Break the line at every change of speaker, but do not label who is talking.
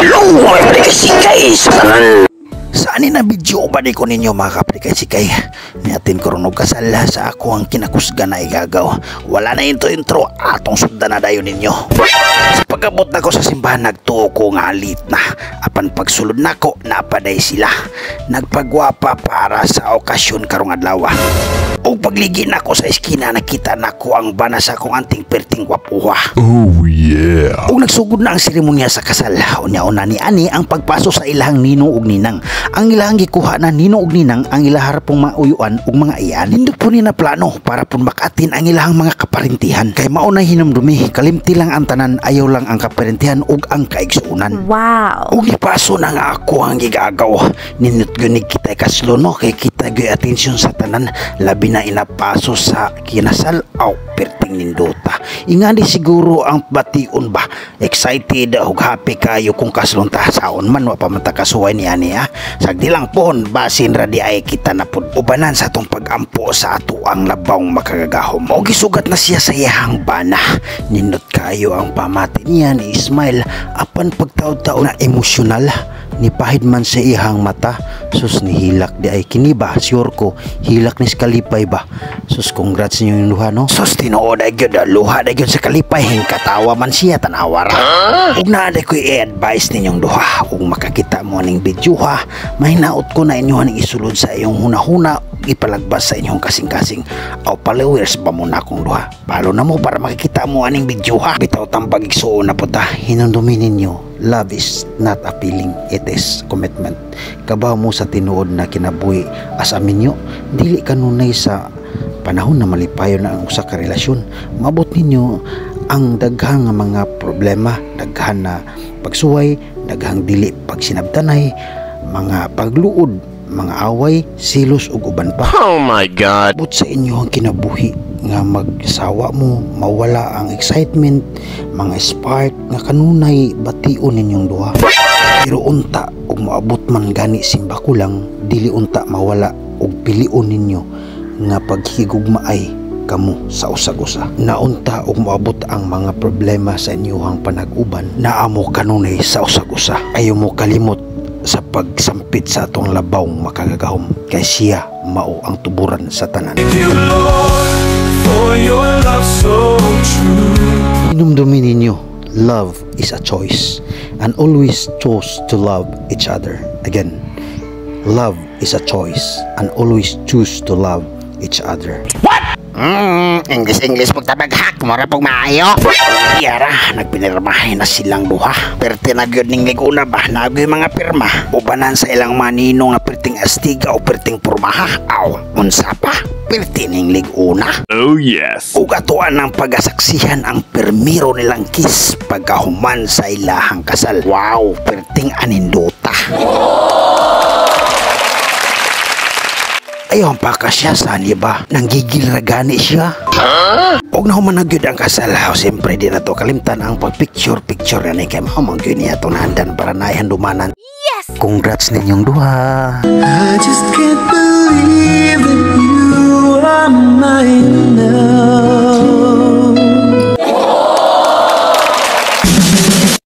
Hello, sikay sa tanan. Saan na video ba di ko ninyo mga kaplikay-sikay? Niatin ko rin kasal sa ako ang kinakusga na igagaw. Wala na intro atong sugdan na dayon ninyo. Sa pagabot na ko sa simbahan nagtuo ko nga alit na. Apan pagsulod na ko napaday sila. Nagpagwapa para sa okasyon karong adlaw. O pagligi na ko sa eskina nakita na ko ang bana sa akong anting perting wapuha.
Oh yeah.
O nagsugod na ang seremonya sa kasal. Unya-una ni ani ang pagpaso sa ilahang ninong ug ninang. Ang ilahang gikuha na ninong ug ninang ang ilahar pong mauyuan ug mga iyan. Hindi po ni na plano para pun makatin ang ilahang mga kaparintihan. Kay mao na hinumdumi, kalimti lang ang tanan, ayaw lang ang kaparintihan ug ang kaigsuunan.
Wow.
Ug ipaso na nga ako ang gigagaw. Ninot gyud kita kaslo no kay kita gyud atensyon sa tanan, labi na inapaso sa kinasal aw perting nindota. Ingani siguro ang bation ba. Excited ug happy kayo kung kaslon ta saon man wa pa man ta kasuway ni ani ha. Sagdi lang pon basin ra di ay kita na pud ubanan sa atong pagampo sa ato ang labawng makagagahom. O gisugat na siya sa iyahang bana. Nindot kayo ang pamati niya ni Ismail apan pagtaud-taon na emosyonal. Nipahid man sa ihang mata. Sus ni hilak di ay kiniba. Sure ko hilak ni sa kalipay ba. Sus congrats ninyo yung luha no. Sus tinuod ay gyud luha ay gyud sa kalipay. Hingkatawa man siya tanawara. Ug naa ko i-advise ninyong duha. Ug makakita mo ning video ha. May naot ko na inyo ning isulod sa iyong hunahuna. Ipalagbas sa inyong kasing-kasing. Aw followers ba mo na akong duha. Palo na mo para makikita mo aning video ha. Bitaw tambag igsuon na po ta. Hinundumi ninyo. Love is not a feeling, it is commitment. Kabaw mo sa tinuod na kinabuhi as aminyo, dili kanunay sa panahon na malipayo na ang usa ka relasyon. Mabot ninyo ang daghang mga problema, daghang na pagsuway, daghang dili pagsinabtanay, mga pagluod, mga away, silos ug uban pa.
Oh my God.
But sa inyo ang kinabuhi nga magsawa mo, mawala ang excitement, mga spark nga kanunay bation ninyong duha. Pero unta ug moabot man gani simba kulang, dili unta mawala og pilion ninyo nga paghigugmaay kamo sa usag-usa. Naunta og moabot ang mga problema sa inyong panag-uban, naamo kanunay sa usag-usa. Ayaw mo kalimot sa pagsampit sa atong labawng makagagahom kay siya mao ang tuburan sa tanan. Hinumdumi ninyo, love is a choice and always choose to love each other. Again, love is a choice and always choose to love each other.
What? English pagtabaghak mura pag maayo.
Yara, nagpinirmahay na silang duha. Perte na gyud ning liguna ba nagoy mga pirma. Ubanan sa ilang manino nga perting astiga o perting pormaha. Aw, unsa pa? Perte ning liguna.
Oh yes.
Ug atuan ang pagasaksihan ang permiro nilang kiss pagkahuman sa ilahang kasal. Wow, perting anindota. Ayaw pa ka siya saan ba? Nanggigil na gani siya. Huwag na human nagyod ang kasal. Siyempre di na to kalimtan ang pag-picture na ni kay mahamang yun niya itong nahandan para naihandumanan.
Yes!
Congrats ninyong duha.
I just can't believe that you are mine now.